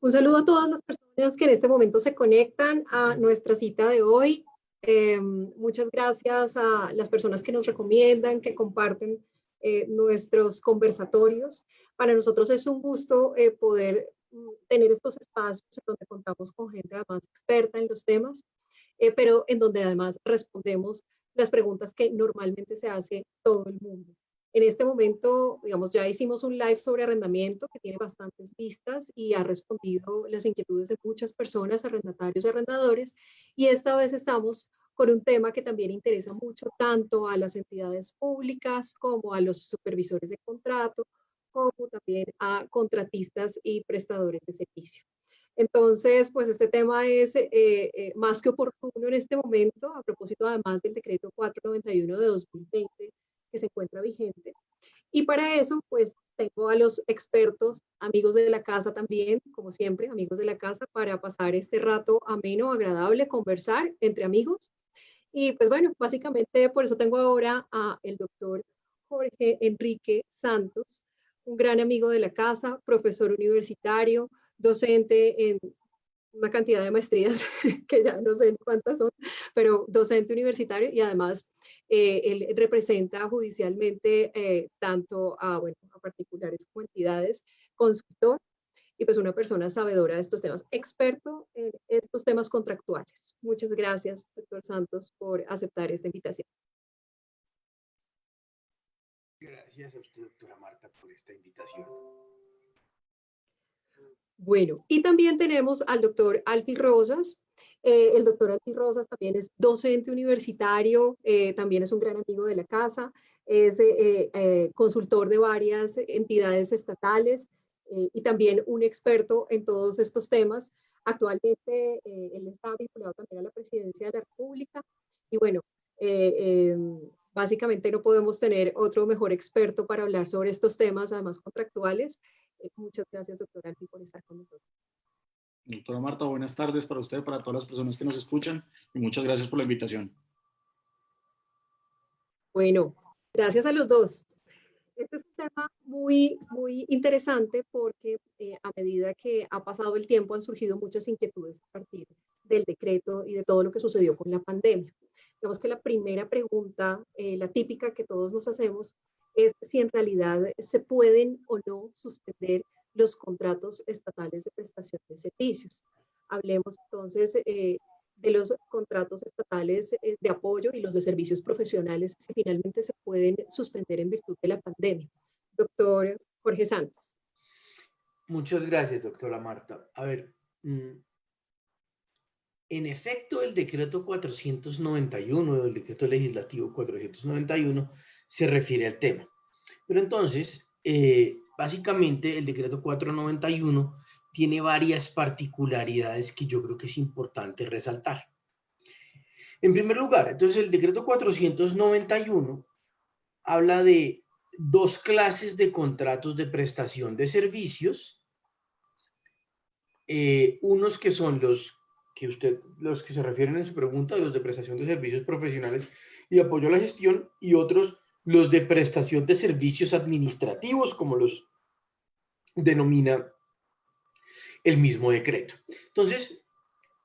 Un saludo a todas las personas que en este momento se conectan a nuestra cita de hoy. Muchas gracias a las personas que nos recomiendan, que comparten nuestros conversatorios. Para nosotros es un gusto poder tener estos espacios en donde contamos con gente además experta en los temas, pero en donde además respondemos las preguntas que normalmente se hace todo el mundo. En este momento, digamos, ya hicimos un live sobre arrendamiento que tiene bastantes vistas y ha respondido las inquietudes de muchas personas, arrendatarios y arrendadores. Y esta vez estamos con un tema que también interesa mucho tanto a las entidades públicas como a los supervisores de contrato, como también a contratistas y prestadores de servicio. Entonces, pues este tema es más que oportuno en este momento, a propósito además del decreto 491 de 2020 que se encuentra vigente. Y para eso, pues tengo a los expertos, amigos de la casa también, como siempre, amigos de la casa, para pasar este rato ameno, agradable, conversar entre amigos. Y pues bueno, básicamente por eso tengo ahora a el doctor Jorge Enrique Santos, un gran amigo de la casa, profesor universitario, docente en una cantidad de maestrías que ya no sé cuántas son, pero docente universitario y además él representa judicialmente tanto a, bueno, a particulares como entidades, consultor y pues una persona sabedora de estos temas, experto en estos temas contractuales. Muchas gracias, doctor Santos, por aceptar esta invitación. Gracias a usted, doctora Marta, por esta invitación. Bueno, y también tenemos al doctor Alfie Rosas. El doctor Alfie Rosas también es docente universitario, también es un gran amigo de la casa, es consultor de varias entidades estatales y también un experto en todos estos temas. Actualmente él está vinculado también a la presidencia de la República y bueno, básicamente no podemos tener otro mejor experto para hablar sobre estos temas, además contractuales. Muchas gracias, doctora Alfie, por estar con nosotros. Doctora Marta, buenas tardes para usted, para todas las personas que nos escuchan y muchas gracias por la invitación. Bueno, gracias a los dos. Este es un tema muy interesante porque a medida que ha pasado el tiempo han surgido muchas inquietudes a partir del decreto y de todo lo que sucedió con la pandemia. Digamos que la primera pregunta, la típica que todos nos hacemos, es si en realidad se pueden o no suspender los contratos estatales de prestación de servicios. Hablemos entonces de los contratos estatales de apoyo y los de servicios profesionales, si finalmente se pueden suspender en virtud de la pandemia. Doctor Jorge Santos. Muchas gracias, doctora Marta. A ver, en efecto, el decreto 491, el decreto legislativo 491, se refiere al tema. Pero entonces, básicamente, el decreto 491 tiene varias particularidades que yo creo que es importante resaltar. En primer lugar, entonces, el decreto 491 habla de dos clases de contratos de prestación de servicios, unos que son los que se refieren en su pregunta, los de prestación de servicios profesionales y apoyo a la gestión, y otros los de prestación de servicios administrativos, como los denomina el mismo decreto. Entonces,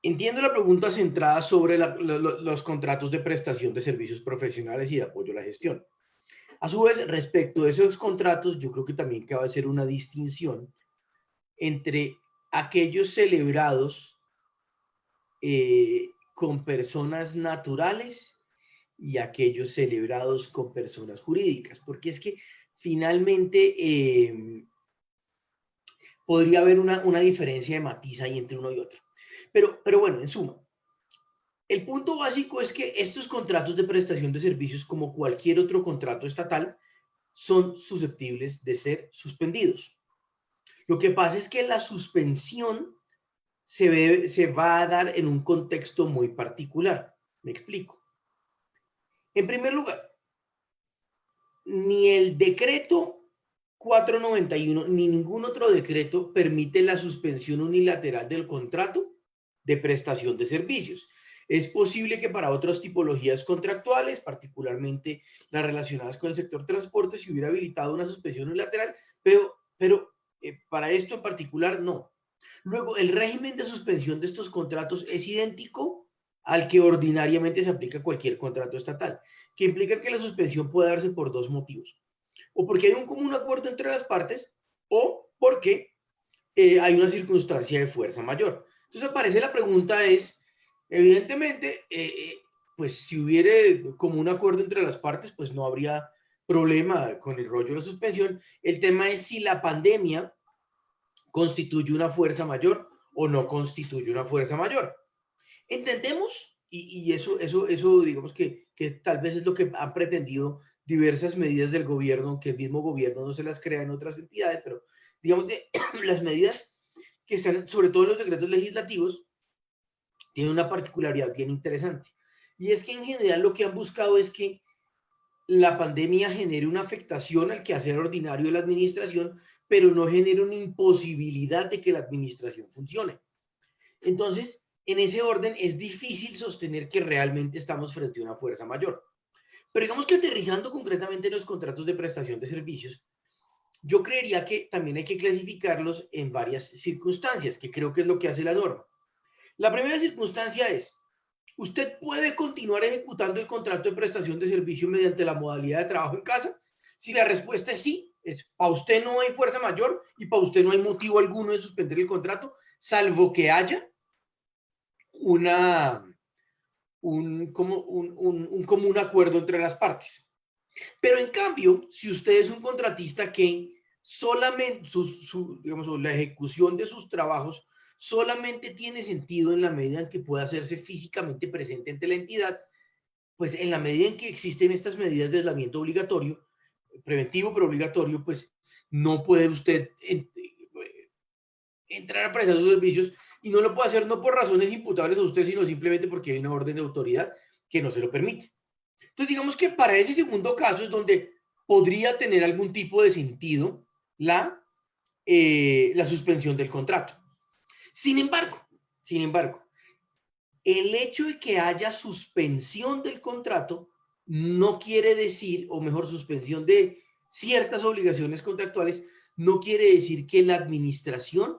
entiendo la pregunta centrada sobre los contratos de prestación de servicios profesionales y de apoyo a la gestión. A su vez, respecto de esos contratos, yo creo que también cabe hacer una distinción entre aquellos celebrados con personas naturales y aquellos celebrados con personas jurídicas, porque es que finalmente podría haber una diferencia de matiz ahí entre uno y otro. Pero bueno, en suma, el punto básico es que estos contratos de prestación de servicios, como cualquier otro contrato estatal, son susceptibles de ser suspendidos. Lo que pasa es que la suspensión se va a dar en un contexto muy particular. Me explico. En primer lugar, ni el decreto 491 ni ningún otro decreto permite la suspensión unilateral del contrato de prestación de servicios. Es posible que para otras tipologías contractuales, particularmente las relacionadas con el sector transporte, se hubiera habilitado una suspensión unilateral, pero para esto en particular no. Luego, el régimen de suspensión de estos contratos es idéntico al que ordinariamente se aplica a cualquier contrato estatal, que implica que la suspensión puede darse por dos motivos. O porque hay un común acuerdo entre las partes, o porque hay una circunstancia de fuerza mayor. Entonces aparece la pregunta es, evidentemente, pues si hubiera común acuerdo entre las partes, pues no habría problema con el rollo de la suspensión. El tema es si la pandemia constituye una fuerza mayor o no constituye una fuerza mayor. Entendemos, y eso digamos que tal vez es lo que han pretendido diversas medidas del gobierno, aunque el mismo gobierno no se las crea en otras entidades, pero digamos que las medidas que están, sobre todo en los decretos legislativos, tienen una particularidad bien interesante. Y es que en general lo que han buscado es que la pandemia genere una afectación al quehacer ordinario de la administración, pero no genere una imposibilidad de que la administración funcione. Entonces, en ese orden es difícil sostener que realmente estamos frente a una fuerza mayor. Pero digamos que aterrizando concretamente en los contratos de prestación de servicios, yo creería que también hay que clasificarlos en varias circunstancias, que creo que es lo que hace la norma. La primera circunstancia es, ¿usted puede continuar ejecutando el contrato de prestación de servicio mediante la modalidad de trabajo en casa? Si la respuesta es sí, para usted no hay fuerza mayor y para usted no hay motivo alguno de suspender el contrato, salvo que haya un común acuerdo entre las partes. Pero en cambio, si usted es un contratista que solamente digamos, la ejecución de sus trabajos solamente tiene sentido en la medida en que pueda hacerse físicamente presente ante la entidad, pues en la medida en que existen estas medidas de aislamiento obligatorio, preventivo pero obligatorio, pues no puede usted entrar a prestar sus servicios y no lo puede hacer no por razones imputables a usted, sino simplemente porque hay una orden de autoridad que no se lo permite. Entonces, digamos que para ese segundo caso es donde podría tener algún tipo de sentido la suspensión del contrato. Sin embargo, el hecho de que haya suspensión del contrato no quiere decir, o mejor, suspensión de ciertas obligaciones contractuales, no quiere decir que la administración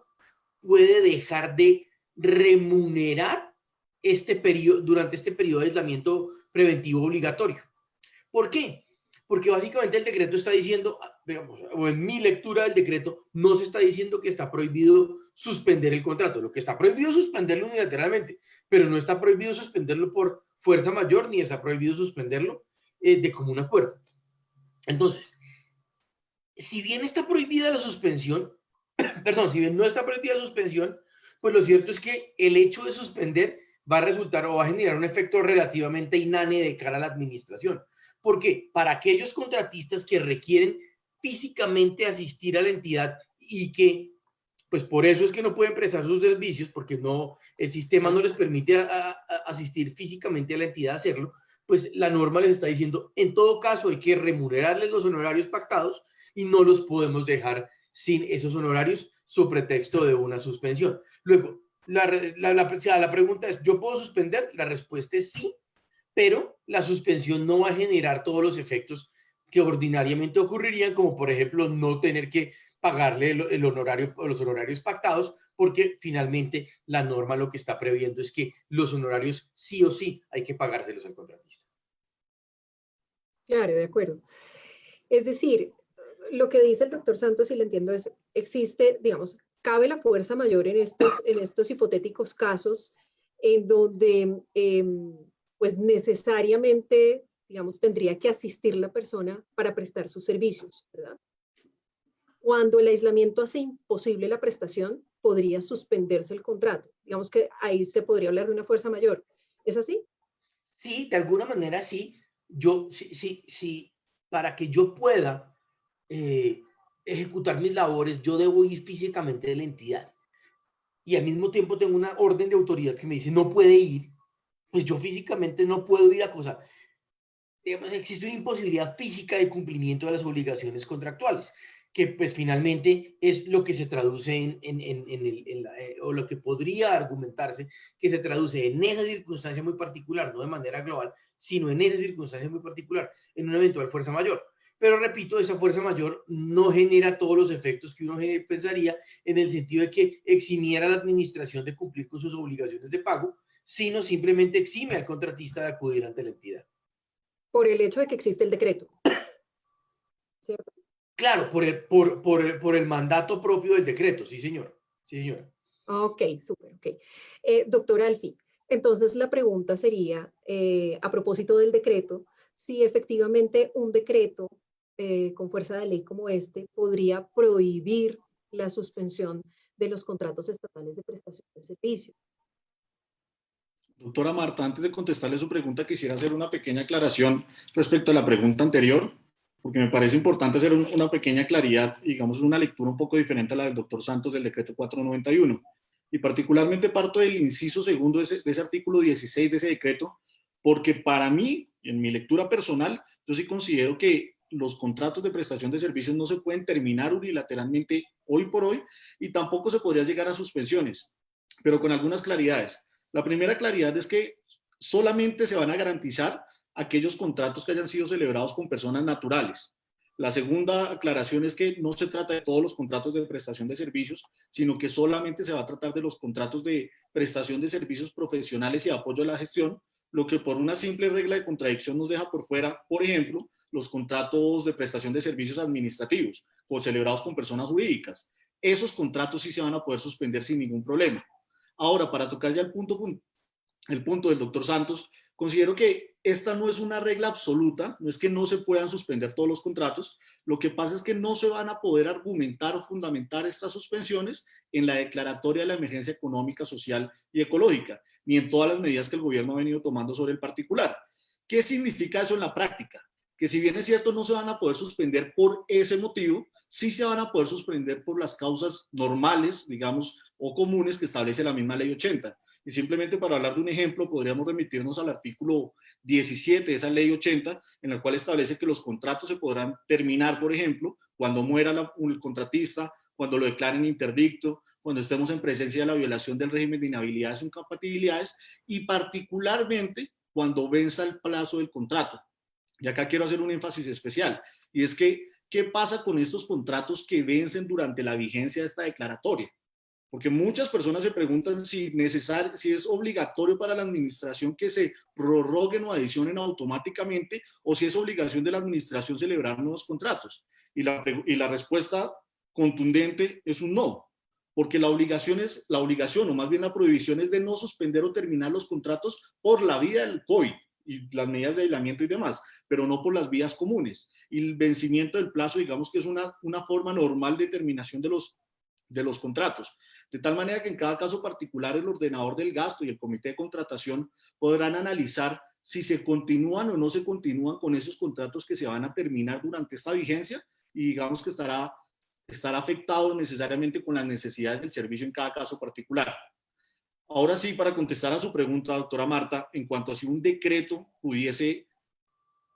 puede dejar de remunerar durante este periodo de aislamiento preventivo obligatorio. ¿Por qué? Porque básicamente el decreto está diciendo, digamos, o en mi lectura del decreto, no se está diciendo que está prohibido suspender el contrato. Lo que está prohibido es suspenderlo unilateralmente, pero no está prohibido suspenderlo por fuerza mayor, ni está prohibido suspenderlo de común acuerdo. Entonces, si bien está prohibida la suspensión, perdón, si bien no está prohibida la suspensión, pues lo cierto es que el hecho de suspender va a resultar o va a generar un efecto relativamente inane de cara a la administración. Porque para aquellos contratistas que requieren físicamente asistir a la entidad y que, pues por eso es que no pueden prestar sus servicios, porque no, el sistema no les permite asistir físicamente a la entidad a hacerlo, pues la norma les está diciendo, en todo caso hay que remunerarles los honorarios pactados y no los podemos dejar sin esos honorarios su pretexto de una suspensión. Luego, la pregunta es, ¿yo puedo suspender? La respuesta es sí, pero la suspensión no va a generar todos los efectos que ordinariamente ocurrirían, como por ejemplo no tener que pagarle el honorario o los honorarios pactados, porque finalmente la norma lo que está previendo es que los honorarios sí o sí hay que pagárselos al contratista. Claro, de acuerdo. Es decir, lo que dice el doctor Santos, si lo entiendo, es, existe, digamos, cabe la fuerza mayor en estos hipotéticos casos en donde pues necesariamente, digamos, tendría que asistir la persona para prestar sus servicios, ¿verdad? Cuando el aislamiento hace imposible la prestación, podría suspenderse el contrato. Digamos que ahí se podría hablar de una fuerza mayor. ¿Es así? Sí, de alguna manera sí. Sí, para que yo pueda ejecutar mis labores, yo debo ir físicamente de la entidad. Y al mismo tiempo tengo una orden de autoridad que me dice no puede ir, pues yo físicamente no puedo ir a cosas. Digamos, existe una imposibilidad física de cumplimiento de las obligaciones contractuales, que pues finalmente es lo que se traduce o lo que podría argumentarse que se traduce en esa circunstancia muy particular, no de manera global, sino en esa circunstancia muy particular, en una eventual fuerza mayor. Pero repito, esa fuerza mayor no genera todos los efectos que uno pensaría en el sentido de que eximiera a la administración de cumplir con sus obligaciones de pago, sino simplemente exime al contratista de acudir ante la entidad. Por el hecho de que existe el decreto, ¿cierto? Claro, por el mandato propio del decreto, sí, señor. Sí, señora. Ok, súper, ok. Doctor Alfi, entonces la pregunta sería, a propósito del decreto, si efectivamente un decreto con fuerza de ley como este podría prohibir la suspensión de los contratos estatales de prestación de servicios. Doctora Marta, antes de contestarle su pregunta, quisiera hacer una pequeña aclaración respecto a la pregunta anterior, porque me parece importante hacer una pequeña claridad, digamos, una lectura un poco diferente a la del doctor Santos del decreto 491. Y particularmente parto del inciso segundo de ese artículo 16 de ese decreto, porque para mí, en mi lectura personal, yo sí considero que los contratos de prestación de servicios no se pueden terminar unilateralmente hoy por hoy y tampoco se podría llegar a suspensiones, pero con algunas claridades. La primera claridad es que solamente se van a garantizar aquellos contratos que hayan sido celebrados con personas naturales. La segunda aclaración es que no se trata de todos los contratos de prestación de servicios, sino que solamente se va a tratar de los contratos de prestación de servicios profesionales y apoyo a la gestión, lo que por una simple regla de contradicción nos deja por fuera, por ejemplo, los contratos de prestación de servicios administrativos o celebrados con personas jurídicas. Esos contratos sí se van a poder suspender sin ningún problema. Ahora, para tocar ya el punto del doctor Santos, considero que esta no es una regla absoluta, no es que no se puedan suspender todos los contratos, lo que pasa es que no se van a poder argumentar o fundamentar estas suspensiones en la declaratoria de la emergencia económica, social y ecológica, ni en todas las medidas que el gobierno ha venido tomando sobre el particular. ¿Qué significa eso en la práctica? Que si bien es cierto no se van a poder suspender por ese motivo, sí se van a poder suspender por las causas normales, digamos, o comunes que establece la misma ley 80. Y simplemente para hablar de un ejemplo, podríamos remitirnos al artículo 17 de esa ley 80, en la cual establece que los contratos se podrán terminar, por ejemplo, cuando muera el contratista, cuando lo declaren interdicto, cuando estemos en presencia de la violación del régimen de inhabilidades o incompatibilidades, y particularmente cuando venza el plazo del contrato. Y acá quiero hacer un énfasis especial, y es que, ¿qué pasa con estos contratos que vencen durante la vigencia de esta declaratoria? Porque muchas personas se preguntan si es obligatorio para la administración que se prorroguen o adicionen automáticamente o si es obligación de la administración celebrar nuevos contratos. Y la respuesta contundente es un no, porque la obligación o más bien la prohibición es de no suspender o terminar los contratos por la vía del COVID y las medidas de aislamiento y demás, pero no por las vías comunes. Y el vencimiento del plazo, digamos que es una forma normal de terminación de los contratos. De tal manera que en cada caso particular el ordenador del gasto y el comité de contratación podrán analizar si se continúan o no se continúan con esos contratos que se van a terminar durante esta vigencia y digamos que estará afectado necesariamente con las necesidades del servicio en cada caso particular. Ahora sí, para contestar a su pregunta, doctora Marta, en cuanto a si un decreto pudiese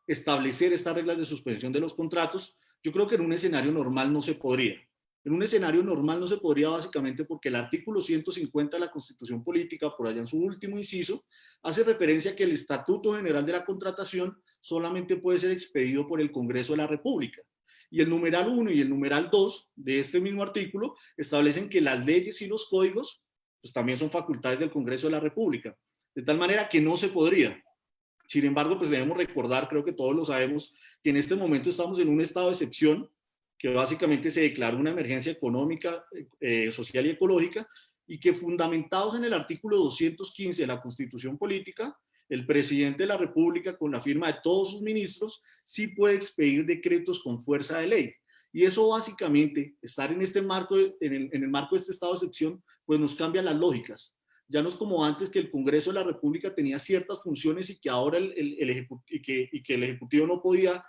establecer estas reglas de suspensión de los contratos, yo creo que en un escenario normal no se podría. En un escenario normal no se podría básicamente porque el artículo 150 de la Constitución Política, por allá en su último inciso, hace referencia a que el Estatuto General de la Contratación solamente puede ser expedido por el Congreso de la República. Y el numeral 1 y el numeral 2 de este mismo artículo establecen que las leyes y los códigos pues también son facultades del Congreso de la República. De tal manera que no se podría. Sin embargo, pues debemos recordar, creo que todos lo sabemos, que en este momento estamos en un estado de excepción, que básicamente se declaró una emergencia económica, social y ecológica, y que fundamentados en el artículo 215 de la Constitución Política, el presidente de la República, con la firma de todos sus ministros, sí puede expedir decretos con fuerza de ley. Y eso básicamente, estar en este marco, en el marco de este estado de excepción, pues nos cambia las lógicas. Ya no es como antes que el Congreso de la República tenía ciertas funciones y que ahora el Ejecutivo no podía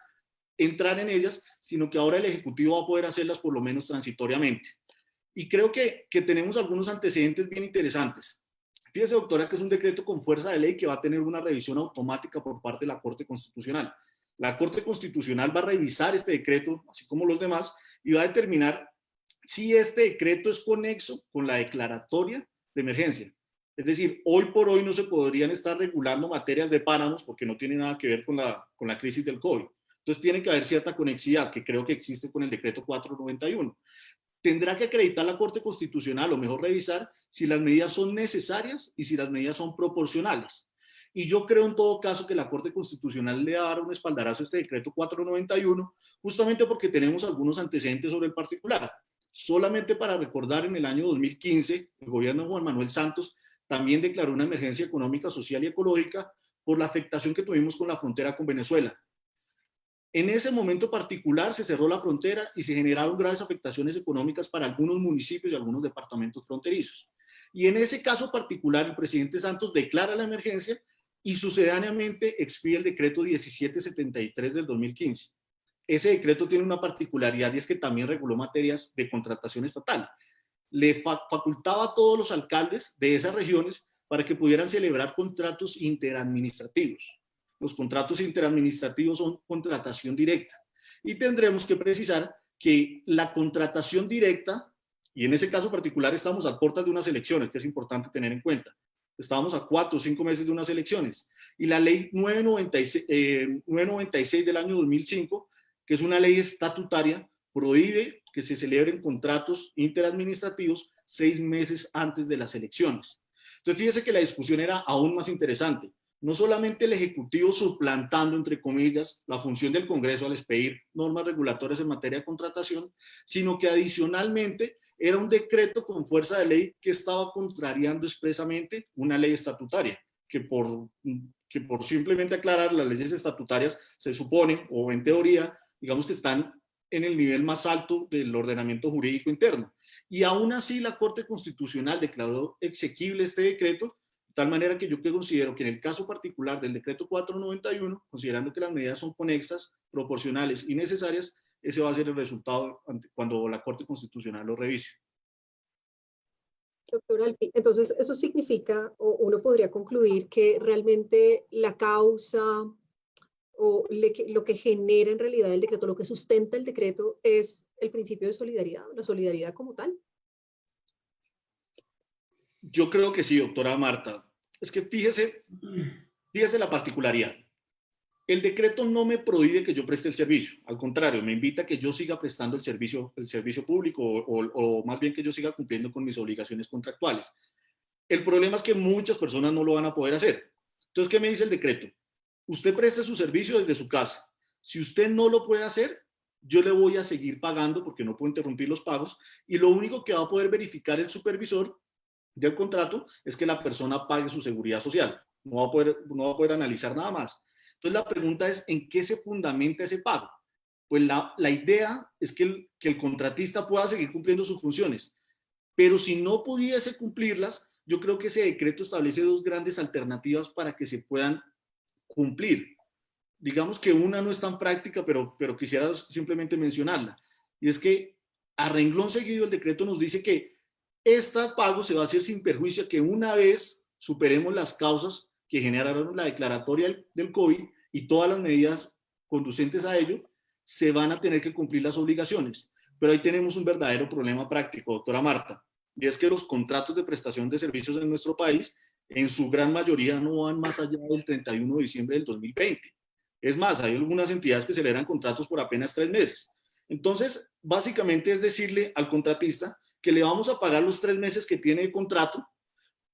entrar en ellas, sino que ahora el Ejecutivo va a poder hacerlas por lo menos transitoriamente. Y creo que tenemos algunos antecedentes bien interesantes. Fíjese, doctora, que es un decreto con fuerza de ley que va a tener una revisión automática por parte de la Corte Constitucional. La Corte Constitucional va a revisar este decreto, así como los demás, y va a determinar si este decreto es conexo con la declaratoria de emergencia. Es decir, hoy por hoy no se podrían estar regulando materias de páramos porque no tiene nada que ver con la crisis del COVID. Entonces tiene que haber cierta conexidad, que creo que existe con el decreto 491. Tendrá que acreditar la Corte Constitucional, o mejor revisar, si las medidas son necesarias y si las medidas son proporcionales. Y yo creo en todo caso que la Corte Constitucional le va a dar un espaldarazo a este decreto 491, justamente porque tenemos algunos antecedentes sobre el particular. Solamente para recordar, en el año 2015, el gobierno de Juan Manuel Santos también declaró una emergencia económica, social y ecológica por la afectación que tuvimos con la frontera con Venezuela. En ese momento particular se cerró la frontera y se generaron graves afectaciones económicas para algunos municipios y algunos departamentos fronterizos. Y en ese caso particular, el presidente Santos declara la emergencia y sucedáneamente expide el decreto 1773 del 2015. Ese decreto tiene una particularidad y es que también reguló materias de contratación estatal. Le facultaba a todos los alcaldes de esas regiones para que pudieran celebrar contratos interadministrativos. Los contratos interadministrativos son contratación directa. Y tendremos que precisar que la contratación directa, y en ese caso particular estamos a puertas de unas elecciones, que es importante tener en cuenta. Estábamos a 4 o 5 meses de unas elecciones. Y la ley 996 del año 2005, que es una ley estatutaria, prohíbe que se celebren contratos interadministrativos 6 meses antes de las elecciones. Entonces, fíjese que la discusión era aún más interesante. No solamente el Ejecutivo suplantando, entre comillas, la función del Congreso al expedir normas regulatorias en materia de contratación, sino que adicionalmente era un decreto con fuerza de ley que estaba contrariando expresamente una ley estatutaria, que por simplemente aclarar, las leyes estatutarias se supone, o en teoría, digamos que están en el nivel más alto del ordenamiento jurídico interno. Y aún así la Corte Constitucional declaró exequible este decreto, de tal manera que yo considero que en el caso particular del decreto 491, considerando que las medidas son conexas, proporcionales y necesarias, ese va a ser el resultado cuando la Corte Constitucional lo revise. Doctor Alfi, entonces eso significa, o uno podría concluir que realmente la causa o lo que genera en realidad el decreto, lo que sustenta el decreto es el principio de solidaridad, la solidaridad como tal. Yo creo que sí, doctora Marta. Es que fíjese la particularidad. El decreto no me prohíbe que yo preste el servicio, al contrario, me invita a que yo siga prestando el servicio público o más bien que yo siga cumpliendo con mis obligaciones contractuales. El problema es que muchas personas no lo van a poder hacer. Entonces, ¿qué me dice el decreto? Usted presta su servicio desde su casa. Si usted no lo puede hacer, yo le voy a seguir pagando porque no puedo interrumpir los pagos y lo único que va a poder verificar el supervisor del contrato es que la persona pague su seguridad social. No va a poder analizar nada más. Entonces la pregunta es, ¿en qué se fundamenta ese pago? Pues la idea es que el contratista pueda seguir cumpliendo sus funciones, pero si no pudiese cumplirlas, yo creo que ese decreto establece dos grandes alternativas para que se puedan cumplir. Digamos que una no es tan práctica, pero quisiera simplemente mencionarla. Y es que a renglón seguido el decreto nos dice que este pago se va a hacer sin perjuicio a que una vez superemos las causas que generaron la declaratoria del COVID y todas las medidas conducentes a ello, se van a tener que cumplir las obligaciones. Pero ahí tenemos un verdadero problema práctico, doctora Marta, y es que los contratos de prestación de servicios en nuestro país, en su gran mayoría, no van más allá del 31 de diciembre del 2020. Es más, hay algunas entidades que celebran contratos por apenas 3 meses. Entonces, básicamente es decirle al contratista que le vamos a pagar los 3 meses que tiene de contrato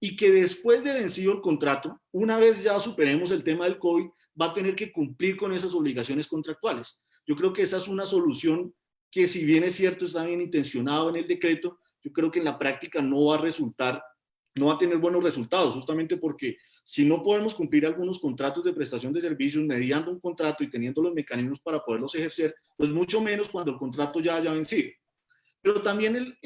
y que después de vencido el contrato, una vez ya superemos el tema del COVID, va a tener que cumplir con esas obligaciones contractuales. Yo creo que esa es una solución que, si bien es cierto, está bien intencionado en el decreto, yo creo que en la práctica no va a tener buenos resultados, justamente porque si no podemos cumplir algunos contratos de prestación de servicios mediando un contrato y teniendo los mecanismos para poderlos ejercer, pues mucho menos cuando el contrato ya haya vencido. Pero también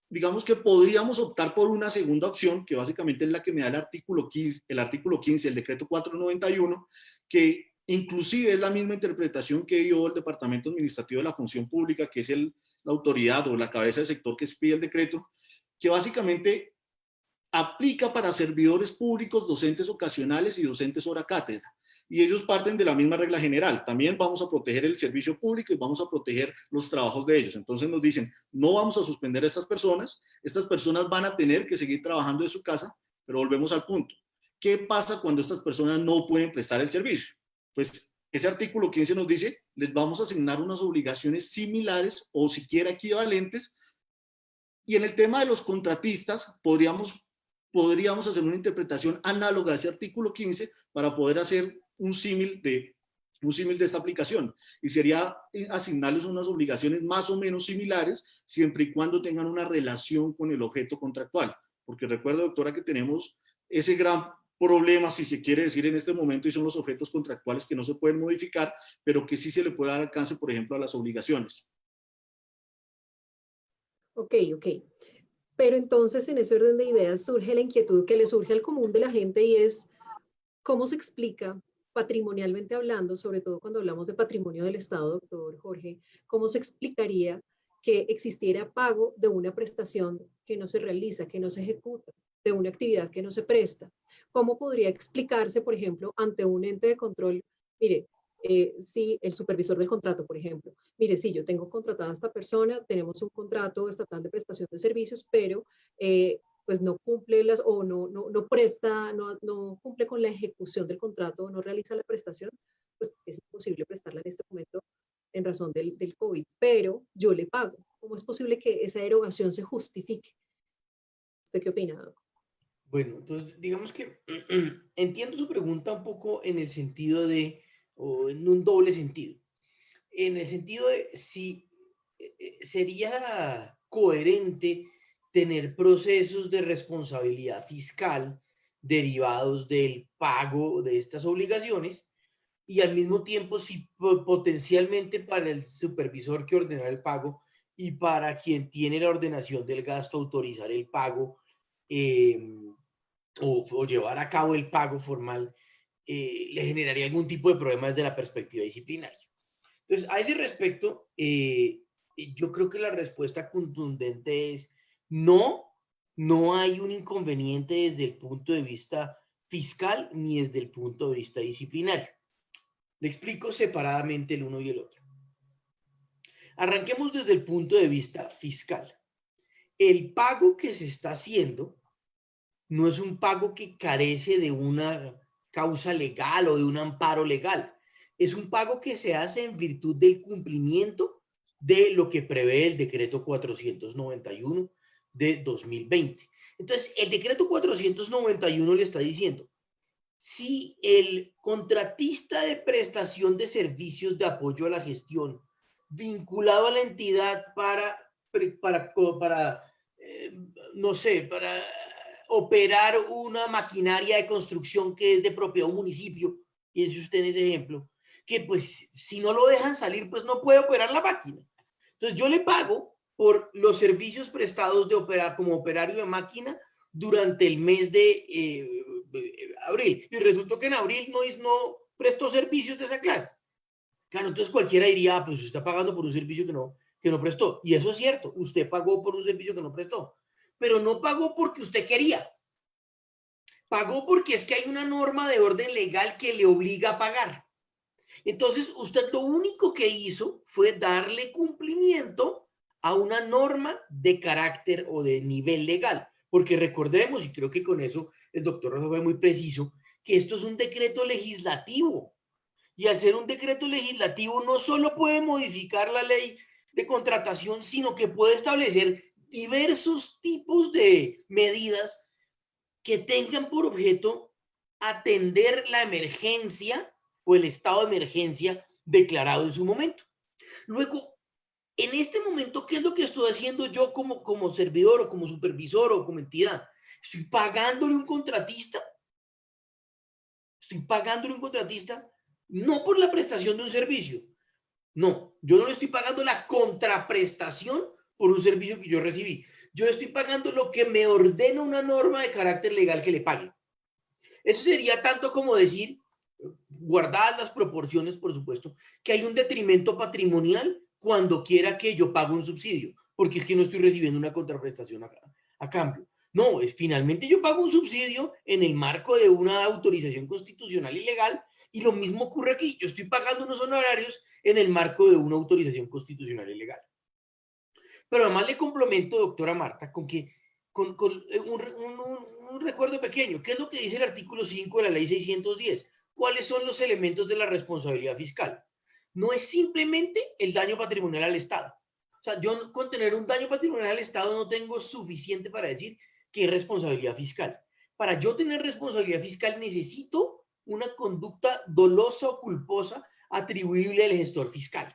digamos que podríamos optar por una segunda opción, que básicamente es la que me da el artículo 15 del decreto 491, que inclusive es la misma interpretación que dio el Departamento Administrativo de la Función Pública, que es la autoridad o la cabeza de sector que expide el decreto, que básicamente aplica para servidores públicos, docentes ocasionales y docentes hora cátedra. Y ellos parten de la misma regla general. También vamos a proteger el servicio público y vamos a proteger los trabajos de ellos. Entonces nos dicen, no vamos a suspender a estas personas van a tener que seguir trabajando de su casa, pero volvemos al punto. ¿Qué pasa cuando estas personas no pueden prestar el servicio? Pues Ese artículo 15 nos dice, les vamos a asignar unas obligaciones similares o siquiera equivalentes. Y en el tema de los contratistas, podríamos hacer una interpretación análoga a ese artículo 15 para poder hacer un símil de esta aplicación. Y sería asignarles unas obligaciones más o menos similares, siempre y cuando tengan una relación con el objeto contractual. Porque recuerda, doctora, que tenemos ese gran problema, si se quiere decir en este momento, y son los objetos contractuales que no se pueden modificar, pero que sí se le puede dar alcance, por ejemplo, a las obligaciones. Ok. Pero entonces en ese orden de ideas surge la inquietud que le surge al común de la gente y es cómo se explica patrimonialmente hablando, sobre todo cuando hablamos de patrimonio del Estado, doctor Jorge, cómo se explicaría que existiera pago de una prestación que no se realiza, que no se ejecuta, de una actividad que no se presta. ¿Cómo podría explicarse, por ejemplo, ante un ente de control? Mire, si el supervisor del contrato, por ejemplo, mire, sí, yo tengo contratada a esta persona, tenemos un contrato estatal de prestación de servicios, pero pues no cumple o no presta, no cumple con la ejecución del contrato, no realiza la prestación, pues es imposible prestarla en este momento en razón del COVID, pero yo le pago. ¿Cómo es posible que esa erogación se justifique? ¿Usted qué opina? Bueno, entonces digamos que entiendo su pregunta un poco en el sentido de, o en un doble sentido. En el sentido de si sería coherente tener procesos de responsabilidad fiscal derivados del pago de estas obligaciones y al mismo tiempo si potencialmente para el supervisor que ordena el pago y para quien tiene la ordenación del gasto autorizar el pago o llevar a cabo el pago formal le generaría algún tipo de problema desde la perspectiva disciplinaria. Entonces, a ese respecto, yo creo que la respuesta contundente es no, no hay un inconveniente desde el punto de vista fiscal ni desde el punto de vista disciplinario. Le explico separadamente el uno y el otro. Arranquemos desde el punto de vista fiscal. El pago que se está haciendo no es un pago que carece de una causa legal o de un amparo legal. Es un pago que se hace en virtud del cumplimiento de lo que prevé el decreto 491 de 2020. Entonces, el decreto 491 le está diciendo, si el contratista de prestación de servicios de apoyo a la gestión vinculado a la entidad para operar una maquinaria de construcción que es de propiedad de un municipio, piense usted en ese ejemplo, que pues si no lo dejan salir, pues no puede operar la máquina. Entonces yo le pago por los servicios prestados como operario de máquina durante el mes de abril. Y resultó que en abril no prestó servicios de esa clase. Claro, entonces cualquiera diría, pues usted está pagando por un servicio que no prestó. Y eso es cierto, usted pagó por un servicio que no prestó. Pero no pagó porque usted quería. Pagó porque es que hay una norma de orden legal que le obliga a pagar. Entonces, usted lo único que hizo fue darle cumplimiento a una norma de carácter o de nivel legal. Porque recordemos, y creo que con eso el doctor Rosa fue muy preciso, que esto es un decreto legislativo. Y al ser un decreto legislativo no solo puede modificar la ley de contratación, sino que puede establecer diversos tipos de medidas que tengan por objeto atender la emergencia o el estado de emergencia declarado en su momento. Luego, en este momento, ¿qué es lo que estoy haciendo yo como servidor o como supervisor o como entidad? Estoy pagándole un contratista. Estoy pagándole un contratista no por la prestación de un servicio. No, yo no le estoy pagando la contraprestación por un servicio que yo recibí. Yo le estoy pagando lo que me ordena una norma de carácter legal que le pague. Eso sería tanto como decir, guardadas las proporciones, por supuesto, que hay un detrimento patrimonial cuando quiera que yo pague un subsidio, porque es que no estoy recibiendo una contraprestación a cambio. No, finalmente yo pago un subsidio en el marco de una autorización constitucional y legal, y lo mismo ocurre aquí. Yo estoy pagando unos honorarios en el marco de una autorización constitucional y legal. Pero además le complemento, doctora Marta, con un recuerdo pequeño. ¿Qué es lo que dice el artículo 5 de la ley 610? cuáles son los elementos de la responsabilidad fiscal. No es simplemente el daño patrimonial al Estado. O sea, yo con tener un daño patrimonial al Estado no tengo suficiente para decir que es responsabilidad fiscal. Para yo tener responsabilidad fiscal necesito una conducta dolosa o culposa atribuible al gestor fiscal.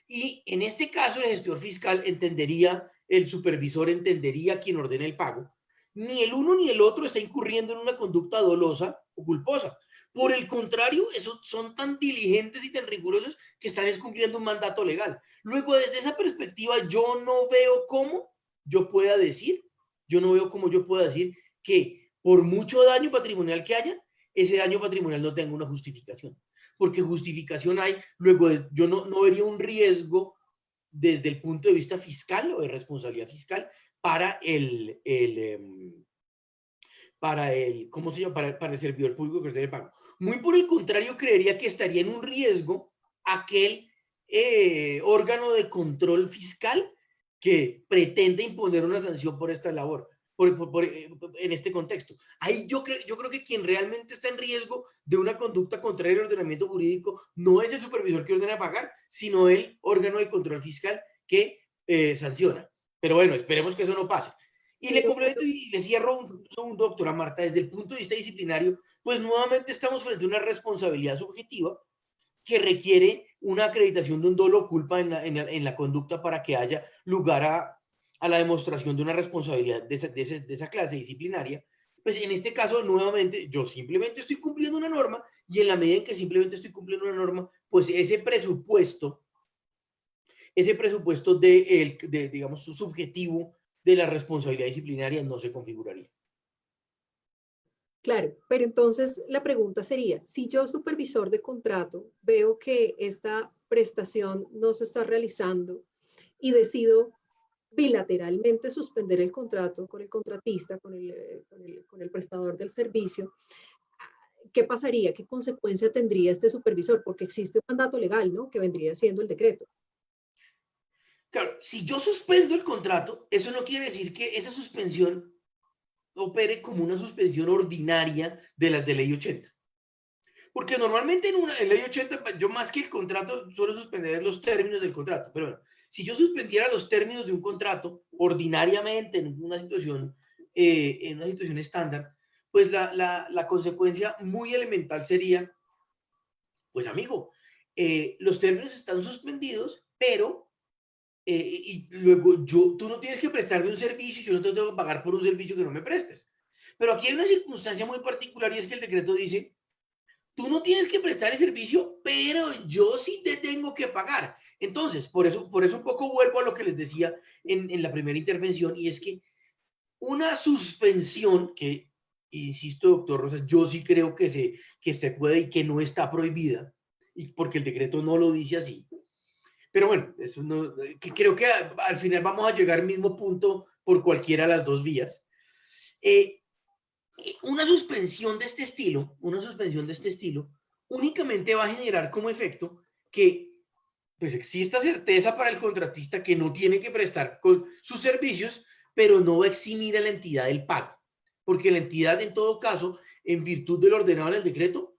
Y en este caso el gestor fiscal entendería, el supervisor entendería quien ordena el pago. Ni el uno ni el otro está incurriendo en una conducta dolosa o culposa. Por el contrario, son tan diligentes y tan rigurosos que están cumpliendo un mandato legal. Luego, desde esa perspectiva, yo no veo cómo yo pueda decir que por mucho daño patrimonial que haya, ese daño patrimonial no tenga una justificación. Porque justificación hay, luego yo no vería un riesgo desde el punto de vista fiscal o de responsabilidad fiscal para ¿cómo se llama? Para el servidor público que ordena el pago. Muy por el contrario, creería que estaría en un riesgo aquel órgano de control fiscal que pretende imponer una sanción por esta labor, en este contexto. Ahí yo creo que quien realmente está en riesgo de una conducta contraria al ordenamiento jurídico no es el supervisor que ordena pagar, sino el órgano de control fiscal que sanciona. Pero bueno, esperemos que eso no pase. Y le complemento y le cierro un segundo, doctora Marta, desde el punto de vista disciplinario, pues nuevamente estamos frente a una responsabilidad subjetiva que requiere una acreditación de un dolo o culpa en la conducta para que haya lugar a la demostración de una responsabilidad de esa clase disciplinaria. Pues en este caso, nuevamente, yo simplemente estoy cumpliendo una norma y en la medida en que simplemente estoy cumpliendo una norma, pues ese presupuesto digamos, su subjetivo de la responsabilidad disciplinaria no se configuraría. Claro, pero entonces la pregunta sería, si yo supervisor de contrato veo que esta prestación no se está realizando y decido bilateralmente suspender el contrato con el contratista, con el prestador del servicio, ¿qué pasaría? ¿Qué consecuencia tendría este supervisor? Porque existe un mandato legal, ¿no? Que vendría siendo el decreto. Claro, si yo suspendo el contrato, eso no quiere decir que esa suspensión opere como una suspensión ordinaria de las de ley 80. Porque normalmente en ley 80, yo más que el contrato suelo suspender los términos del contrato. Pero bueno, si yo suspendiera los términos de un contrato ordinariamente en una situación estándar, pues la consecuencia muy elemental sería, pues amigo, los términos están suspendidos, pero y luego tú no tienes que prestarme un servicio y yo no te tengo que pagar por un servicio que no me prestes. Pero aquí hay una circunstancia muy particular y es que el decreto dice, tú no tienes que prestar el servicio, pero yo sí te tengo que pagar. Entonces, por eso un poco vuelvo a lo que les decía en la primera intervención, y es que una suspensión que, insisto, doctor Rosas, yo sí creo que se puede y que no está prohibida, y porque el decreto no lo dice así. Pero bueno, eso no, creo que al final vamos a llegar al mismo punto por cualquiera de las dos vías. Una suspensión de este estilo, únicamente va a generar como efecto que pues exista certeza para el contratista que no tiene que prestar con sus servicios, pero no va a eximir a la entidad del pago. Porque la entidad, en todo caso, en virtud del ordenado del decreto,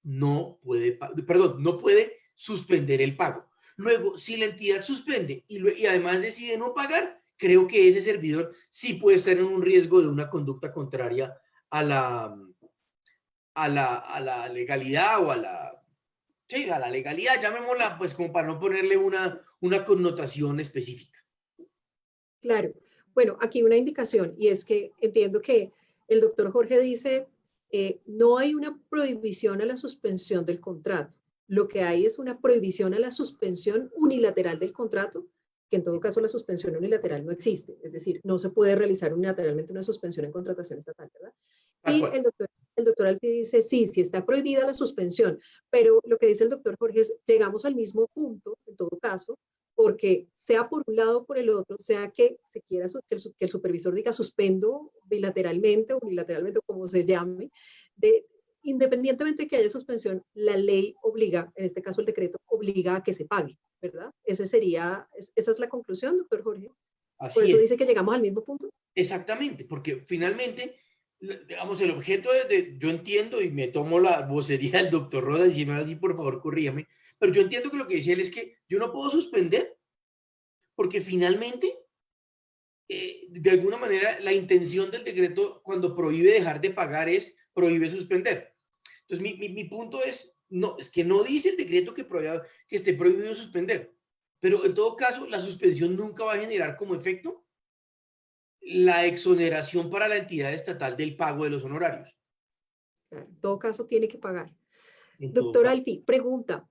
no puede suspender el pago. Luego, si la entidad suspende y además decide no pagar, creo que ese servidor sí puede estar en un riesgo de una conducta contraria a la legalidad o a la legalidad, llamémosla, pues como para no ponerle una connotación específica. Claro. Bueno, aquí una indicación, y es que entiendo que el doctor Jorge dice, no hay una prohibición a la suspensión del contrato. Lo que hay es una prohibición a la suspensión unilateral del contrato, que en todo caso la suspensión unilateral no existe. Es decir, no se puede realizar unilateralmente una suspensión en contratación estatal, ¿verdad? Y el doctor Alfi dice, sí está prohibida la suspensión, pero lo que dice el doctor Jorge es, llegamos al mismo punto, en todo caso, porque sea por un lado o por el otro, sea que se quiera que el supervisor diga suspendo bilateralmente o unilateralmente, o como se llame, independientemente de que haya suspensión, la ley obliga, en este caso el decreto, obliga a que se pague, ¿verdad? Esa es la conclusión, doctor Jorge. Por eso dice que llegamos al mismo punto. Exactamente, porque finalmente digamos, el objeto yo entiendo y me tomo la vocería del doctor Roda y si me va así, por favor, corrígame, pero yo entiendo que lo que decía él es que yo no puedo suspender porque finalmente, de alguna manera, la intención del decreto cuando prohíbe dejar de pagar es prohíbe suspender. Entonces, mi punto es, no, es que no dice el decreto que esté prohibido suspender, pero en todo caso, la suspensión nunca va a generar como efecto la exoneración para la entidad estatal del pago de los honorarios. En todo caso, tiene que pagar. En todo Doctor caso. Alfi, pregunta.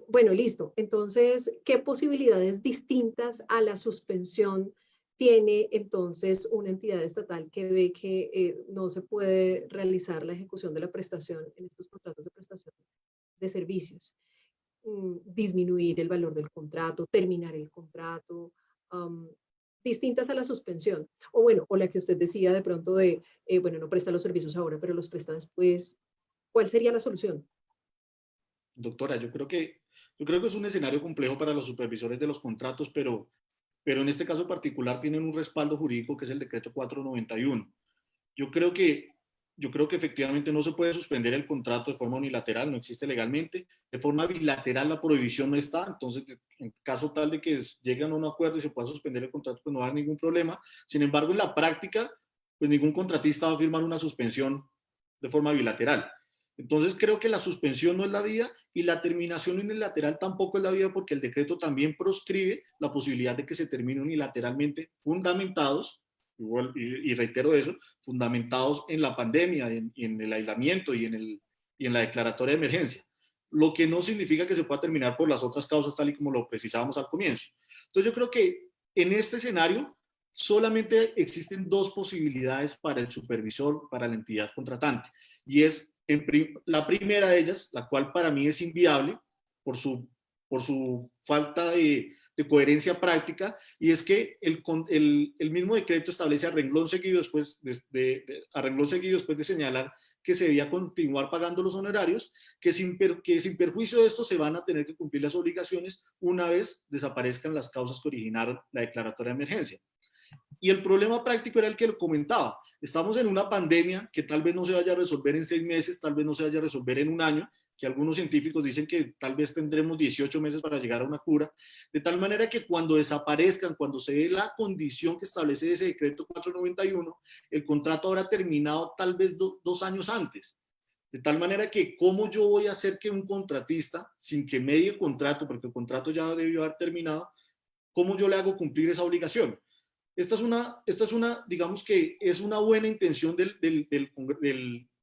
Bueno, listo. Entonces, ¿qué posibilidades distintas a la suspensión tiene entonces una entidad estatal que ve que no se puede realizar la ejecución de la prestación en estos contratos de prestación de servicios? Disminuir el valor del contrato, terminar el contrato, distintas a la suspensión. O bueno, o la que usted decía de pronto de, bueno, no presta los servicios ahora, pero los presta después. ¿Cuál sería la solución? Doctora, yo creo que es un escenario complejo para los supervisores de los contratos, pero en este caso particular tienen un respaldo jurídico que es el decreto 491. Yo creo que, yo creo que efectivamente no se puede suspender el contrato de forma unilateral, no existe legalmente. De forma bilateral la prohibición no está, entonces en caso tal de que lleguen a un acuerdo y se pueda suspender el contrato, pues no va a haber ningún problema. Sin embargo, en la práctica, pues ningún contratista va a firmar una suspensión de forma bilateral. Entonces creo que la suspensión no es la vía y la terminación unilateral tampoco es la vía porque el decreto también proscribe la posibilidad de que se termine unilateralmente fundamentados, igual, y reitero eso, fundamentados en la pandemia, en el aislamiento y en la declaratoria de emergencia. Lo que no significa que se pueda terminar por las otras causas tal y como lo precisábamos al comienzo. Entonces yo creo que en este escenario solamente existen dos posibilidades para el supervisor, para la entidad contratante, y es la primera de ellas, la cual para mí es inviable por su falta de coherencia práctica, y es que el mismo decreto establece a renglón seguido después de señalar que se debía continuar pagando los honorarios, que sin perjuicio de esto se van a tener que cumplir las obligaciones una vez desaparezcan las causas que originaron la declaratoria de emergencia. Y el problema práctico era el que lo comentaba. Estamos en una pandemia que tal vez no se vaya a resolver en 6 meses, tal vez no se vaya a resolver en un año, que algunos científicos dicen que tal vez tendremos 18 meses para llegar a una cura, de tal manera que cuando desaparezcan, cuando se dé la condición que establece ese decreto 491, el contrato habrá terminado tal vez 2 años antes. De tal manera que, ¿cómo yo voy a hacer que un contratista, sin que medie el contrato, porque el contrato ya debió haber terminado, cómo yo le hago cumplir esa obligación? Esta es una, digamos que es una buena intención del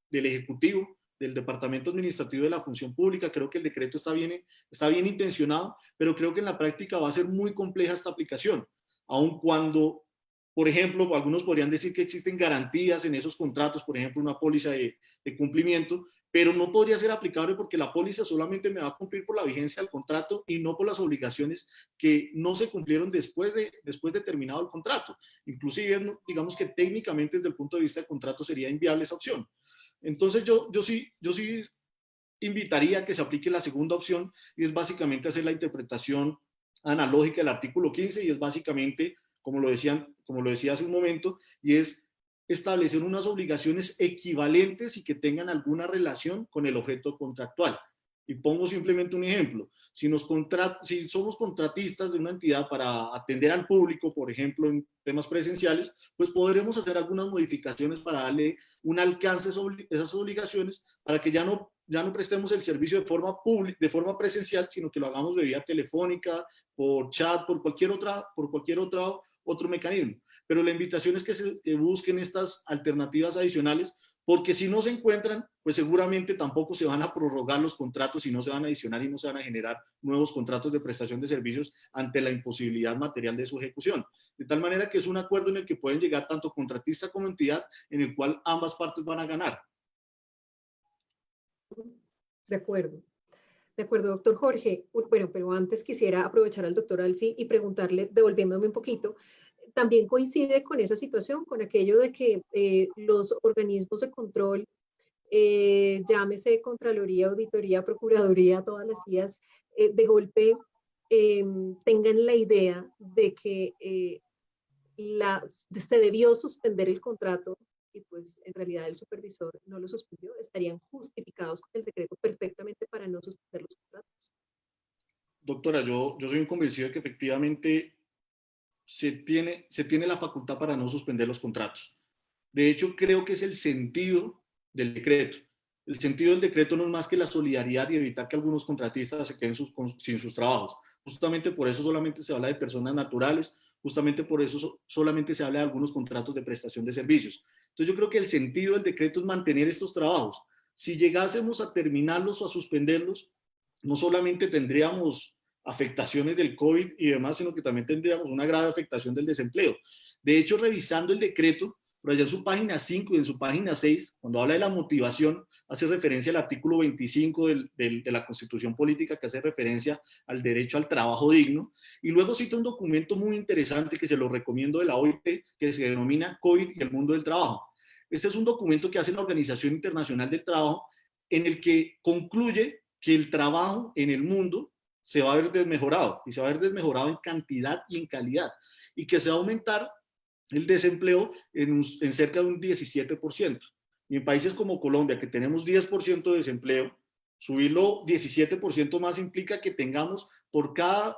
Ejecutivo, del Departamento Administrativo de la Función Pública. Creo que el decreto está bien intencionado, pero creo que en la práctica va a ser muy compleja esta aplicación, aun cuando, por ejemplo, algunos podrían decir que existen garantías en esos contratos, por ejemplo, una póliza de cumplimiento, pero no podría ser aplicable porque la póliza solamente me va a cumplir por la vigencia del contrato y no por las obligaciones que no se cumplieron después de terminado el contrato. Inclusive, digamos que técnicamente desde el punto de vista del contrato sería inviable esa opción. Entonces yo sí invitaría a que se aplique la segunda opción, y es básicamente hacer la interpretación analógica del artículo 15, y es básicamente, como lo decía hace un momento, y es establecer unas obligaciones equivalentes y que tengan alguna relación con el objeto contractual. Y pongo simplemente un ejemplo. Si somos contratistas de una entidad para atender al público, por ejemplo, en temas presenciales, pues podremos hacer algunas modificaciones para darle un alcance a esas obligaciones, para que ya no prestemos el servicio de forma presencial, sino que lo hagamos de vía telefónica, por chat, por cualquier otro mecanismo. Pero la invitación es que busquen estas alternativas adicionales, porque si no se encuentran, pues seguramente tampoco se van a prorrogar los contratos y no se van a adicionar y no se van a generar nuevos contratos de prestación de servicios ante la imposibilidad material de su ejecución. De tal manera que es un acuerdo en el que pueden llegar tanto contratista como entidad, en el cual ambas partes van a ganar. De acuerdo. De acuerdo, doctor Jorge. Bueno, pero antes quisiera aprovechar al doctor Alfi y preguntarle, devolviéndome un poquito, también coincide con esa situación, con aquello de que los organismos de control, llámese Contraloría, Auditoría, Procuraduría, todas las IAS, de golpe tengan la idea de que se debió suspender el contrato y pues en realidad el supervisor no lo suspendió, estarían justificados con el decreto perfectamente para no suspender los contratos. Doctora, yo soy un convencido de que efectivamente se tiene la facultad para no suspender los contratos. De hecho, creo que es el sentido del decreto. El sentido del decreto no es más que la solidaridad y evitar que algunos contratistas se queden sin sus trabajos. Justamente por eso solamente se habla de personas naturales, justamente por eso solamente se habla de algunos contratos de prestación de servicios. Entonces yo creo que el sentido del decreto es mantener estos trabajos. Si llegásemos a terminarlos o a suspenderlos, no solamente tendríamos afectaciones del COVID y demás, sino que también tendríamos una grave afectación del desempleo. De hecho, revisando el decreto, por allá en su página 5 y en su página 6, cuando habla de la motivación, hace referencia al artículo 25 de la Constitución Política, que hace referencia al derecho al trabajo digno, y luego cita un documento muy interesante que se lo recomiendo de la OIT, que se denomina COVID y el mundo del trabajo. Este es un documento que hace la Organización Internacional del Trabajo, en el que concluye que el trabajo en el mundo se va a ver desmejorado, y se va a ver desmejorado en cantidad y en calidad, y que se va a aumentar el desempleo en cerca de un 17%. Y en países como Colombia, que tenemos 10% de desempleo, subirlo 17% más implica que tengamos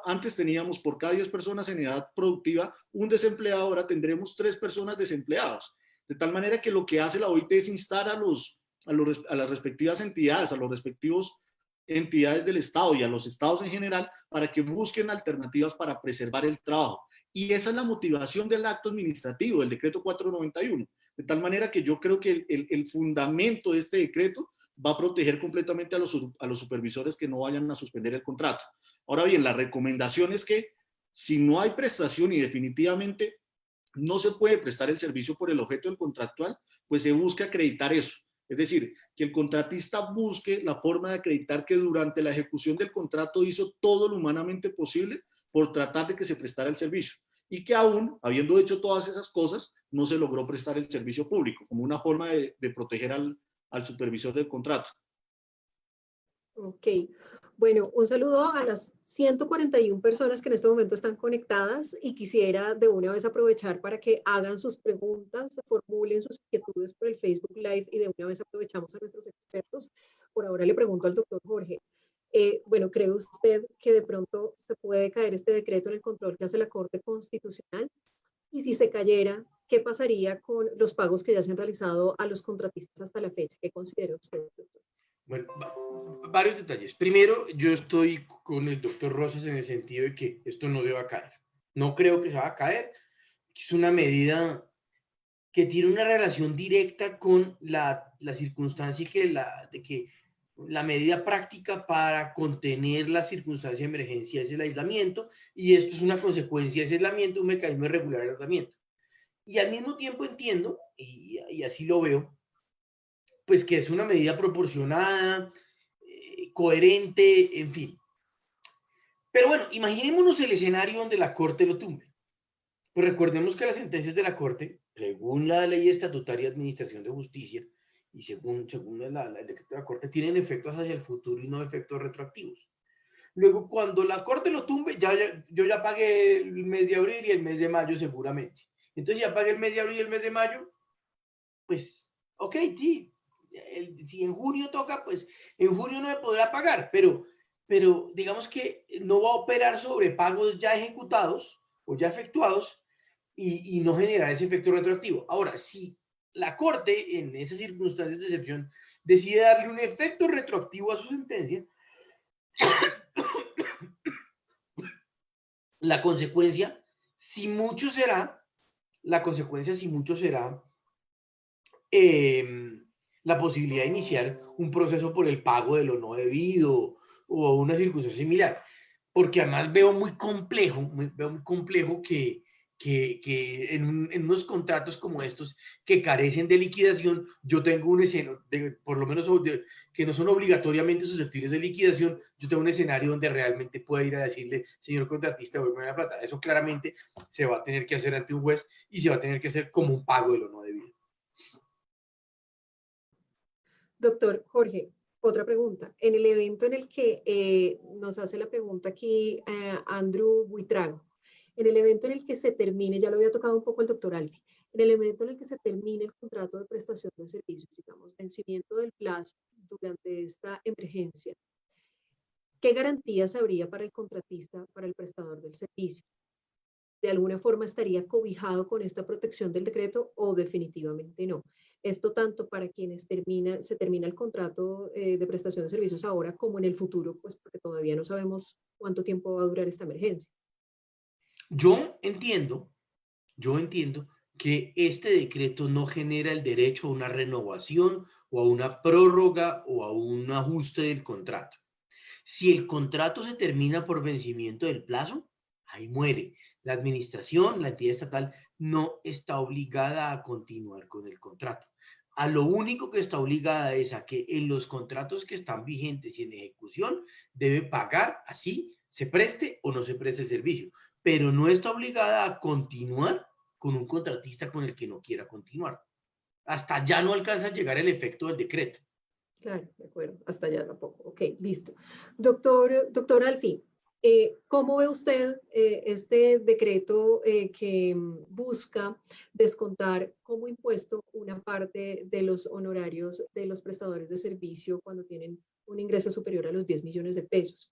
antes teníamos por cada 10 personas en edad productiva un desempleado, ahora tendremos 3 personas desempleadas. De tal manera que lo que hace la OIT es instar a las respectivas entidades, a los respectivos entidades del Estado y a los estados en general para que busquen alternativas para preservar el trabajo. Y esa es la motivación del acto administrativo, del decreto 491. De tal manera que yo creo que el fundamento de este decreto va a proteger completamente a los supervisores que no vayan a suspender el contrato. Ahora bien, la recomendación es que si no hay prestación y definitivamente no se puede prestar el servicio por el objeto del contractual, pues se busca acreditar eso. Es decir, que el contratista busque la forma de acreditar que durante la ejecución del contrato hizo todo lo humanamente posible por tratar de que se prestara el servicio, y que aún, habiendo hecho todas esas cosas, no se logró prestar el servicio público, como una forma de proteger al supervisor del contrato. Ok, bueno, un saludo a las 141 personas que en este momento están conectadas y quisiera de una vez aprovechar para que hagan sus preguntas, formulen sus inquietudes por el Facebook Live y de una vez aprovechamos a nuestros expertos. Por ahora le pregunto al doctor Jorge, bueno, ¿cree usted que de pronto se puede caer este decreto en el control que hace la Corte Constitucional? Y si se cayera, ¿qué pasaría con los pagos que ya se han realizado a los contratistas hasta la fecha? ¿Qué considera usted, doctor? Bueno, varios detalles. Primero, yo estoy con el doctor Rosas en el sentido de que esto no se va a caer. No creo que se va a caer. Es una medida que tiene una relación directa con la circunstancia de que la medida práctica para contener la circunstancia de emergencia es el aislamiento, y esto es una consecuencia de ese aislamiento, un mecanismo regular de aislamiento. Y al mismo tiempo entiendo, y así lo veo, pues que es una medida proporcionada, coherente, en fin. Pero bueno, imaginémonos el escenario donde la Corte lo tumbe. Pues recordemos que las sentencias de la Corte, según la Ley Estatutaria de Administración de Justicia y según el decreto de la Corte, tienen efectos hacia el futuro y no efectos retroactivos. Luego, cuando la Corte lo tumbe, yo ya pagué el mes de abril y el mes de mayo seguramente. Entonces ya pagué el mes de abril y el mes de mayo, pues, ok, sí, si en junio toca, pues en junio no me podrá pagar, pero digamos que no va a operar sobre pagos ya ejecutados o ya efectuados y no generar ese efecto retroactivo. Ahora, si la Corte, en esas circunstancias de excepción, decide darle un efecto retroactivo a su sentencia, la consecuencia, si mucho será, la posibilidad de iniciar un proceso por el pago de lo no debido o una circunstancia similar. Porque además veo muy complejo que en unos contratos como estos que carecen de liquidación, yo tengo un escenario, por lo menos que no son obligatoriamente susceptibles de liquidación, yo tengo un escenario donde realmente pueda ir a decirle, señor contratista, devuélveme la plata. Eso claramente se va a tener que hacer ante un juez y se va a tener que hacer como un pago de lo no debido. Doctor Jorge, otra pregunta. En el evento en el que nos hace la pregunta aquí Andrew Buitrago, en el evento en el que se termine, ya lo había tocado un poco el doctor Alfi, En el evento en el que se termine el contrato de prestación de servicios, digamos, vencimiento del plazo durante esta emergencia, ¿qué garantías habría para el contratista, para el prestador del servicio? ¿De alguna forma estaría cobijado con esta protección del decreto o definitivamente no? Esto tanto para quienes se termina el contrato de prestación de servicios ahora como en el futuro, pues porque todavía no sabemos cuánto tiempo va a durar esta emergencia. Yo entiendo, yo entiendo que este decreto no genera el derecho a una renovación o a una prórroga o a un ajuste del contrato. Si el contrato se termina por vencimiento del plazo, ahí muere. La administración, la entidad estatal, no está obligada a continuar con el contrato. A lo único que está obligada es a que en los contratos que están vigentes y en ejecución debe pagar, así se preste o no se preste el servicio, pero no está obligada a continuar con un contratista con el que no quiera continuar. Hasta ya no alcanza a llegar el efecto del decreto. Claro, de acuerdo, hasta allá tampoco. Ok, listo. Doctor Alfi, ¿cómo ve usted este decreto que busca descontar como impuesto una parte de los honorarios de los prestadores de servicio cuando tienen un ingreso superior a los 10 millones de pesos?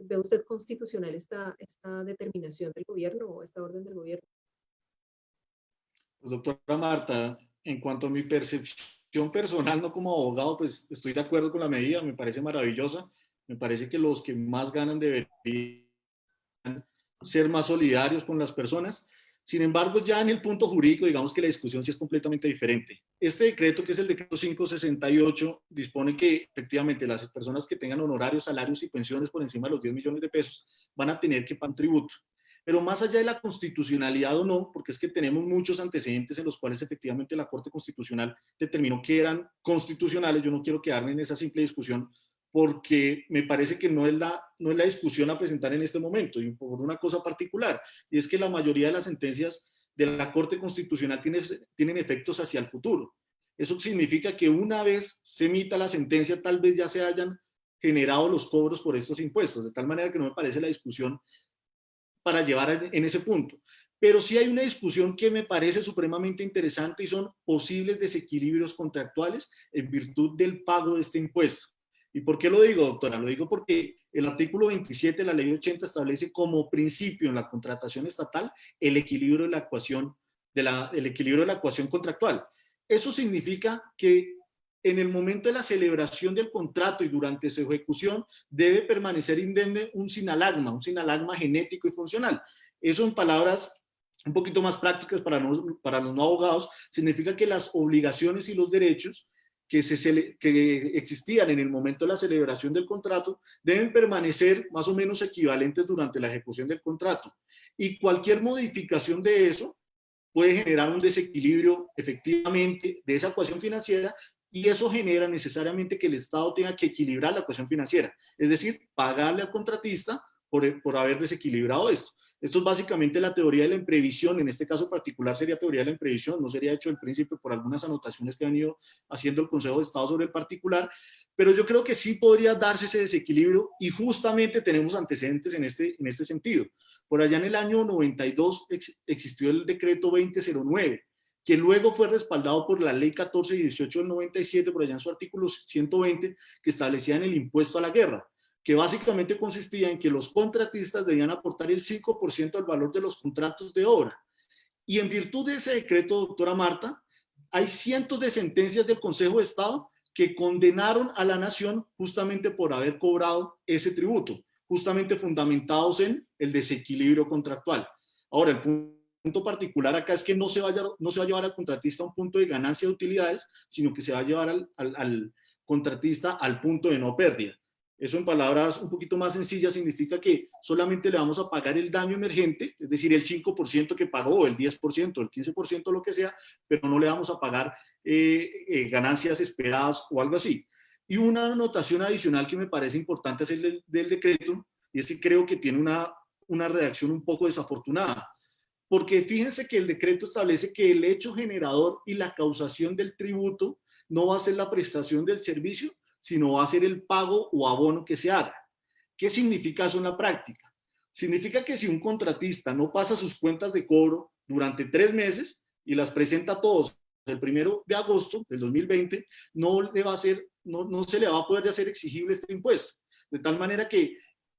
¿Ve usted constitucional esta determinación del gobierno o esta orden del gobierno? Pues, doctora Marta, en cuanto a mi percepción personal, no como abogado, pues estoy de acuerdo con la medida, me parece maravillosa, me parece que los que más ganan deberían ser más solidarios con las personas. Sin embargo, ya en el punto jurídico, digamos que la discusión sí es completamente diferente. Este decreto, que es el decreto 568, dispone que efectivamente las personas que tengan honorarios, salarios y pensiones por encima de los 10 millones de pesos van a tener que pagar tributo. Pero más allá de la constitucionalidad o no, porque es que tenemos muchos antecedentes en los cuales efectivamente la Corte Constitucional determinó que eran constitucionales, yo no quiero quedarme en esa simple discusión, porque me parece que no es la discusión a presentar en este momento, y por una cosa particular, y es que la mayoría de las sentencias de la Corte Constitucional tienen efectos hacia el futuro. Eso significa que una vez se emita la sentencia, tal vez ya se hayan generado los cobros por estos impuestos, de tal manera que no me parece la discusión para llevar en ese punto. Pero sí hay una discusión que me parece supremamente interesante y son posibles desequilibrios contractuales en virtud del pago de este impuesto. ¿Y por qué lo digo, doctora? Lo digo porque el artículo 27 de la ley 80 establece como principio en la contratación estatal el equilibrio de la ecuación, el equilibrio de la ecuación contractual. Eso significa que en el momento de la celebración del contrato y durante su ejecución debe permanecer indemne un sinalagma genético y funcional. Eso, en palabras un poquito más prácticas para los no abogados, significa que las obligaciones y los derechos que existían en el momento de la celebración del contrato deben permanecer más o menos equivalentes durante la ejecución del contrato. Y cualquier modificación de eso puede generar un desequilibrio efectivamente de esa ecuación financiera, y eso genera necesariamente que el Estado tenga que equilibrar la ecuación financiera, es decir, pagarle al contratista por haber desequilibrado esto. Esto es básicamente la teoría de la imprevisión. En este caso particular sería teoría de la imprevisión, no sería hecho el príncipe por algunas anotaciones que ha venido haciendo el Consejo de Estado sobre el particular, pero yo creo que sí podría darse ese desequilibrio, y justamente tenemos antecedentes en este sentido. Por allá en el año 92 existió el decreto 2009, que luego fue respaldado por la ley 14 y 18 del 97, por allá en su artículo 120, que establecían el impuesto a la guerra, que básicamente consistía en que los contratistas debían aportar el 5% del valor de los contratos de obra. Y en virtud de ese decreto, doctora Marta, hay cientos de sentencias del Consejo de Estado que condenaron a la nación justamente por haber cobrado ese tributo, justamente fundamentados en el desequilibrio contractual. Ahora, el punto particular acá es que no se va a llevar al contratista a un punto de ganancia de utilidades, sino que se va a llevar al contratista al punto de no pérdida. Eso, en palabras un poquito más sencillas, significa que solamente le vamos a pagar el daño emergente, es decir, el 5% que pagó, el 10%, el 15%, lo que sea, pero no le vamos a pagar ganancias esperadas o algo así. Y una anotación adicional que me parece importante es el del decreto, y es que creo que tiene una redacción un poco desafortunada, porque fíjense que el decreto establece que el hecho generador y la causación del tributo no va a ser la prestación del servicio, sino va a ser el pago o abono que se haga. ¿Qué significa eso en la práctica? Significa que si un contratista no pasa sus cuentas de cobro durante 3 meses, y las presenta a todos el 1 de agosto del 2020, no se le va a poder hacer exigible este impuesto. De tal manera que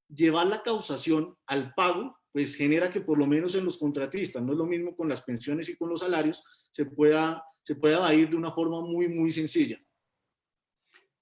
llevar la causación al pago, pues genera que por lo menos en los contratistas, no es lo mismo con las pensiones y con los salarios, se pueda ir de una forma muy, muy sencilla.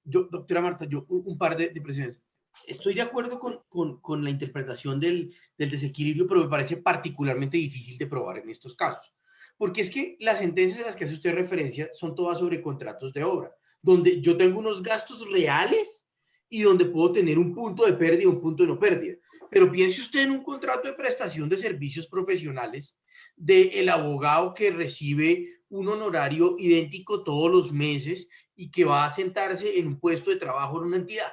Doctora Marta, un par de precisiones. Estoy de acuerdo con la interpretación del desequilibrio, pero me parece particularmente difícil de probar en estos casos. Porque es que las sentencias a las que hace usted referencia son todas sobre contratos de obra, donde yo tengo unos gastos reales y donde puedo tener un punto de pérdida y un punto de no pérdida. Pero piense usted en un contrato de prestación de servicios profesionales del abogado que recibe un honorario idéntico todos los meses y que va a sentarse en un puesto de trabajo en una entidad.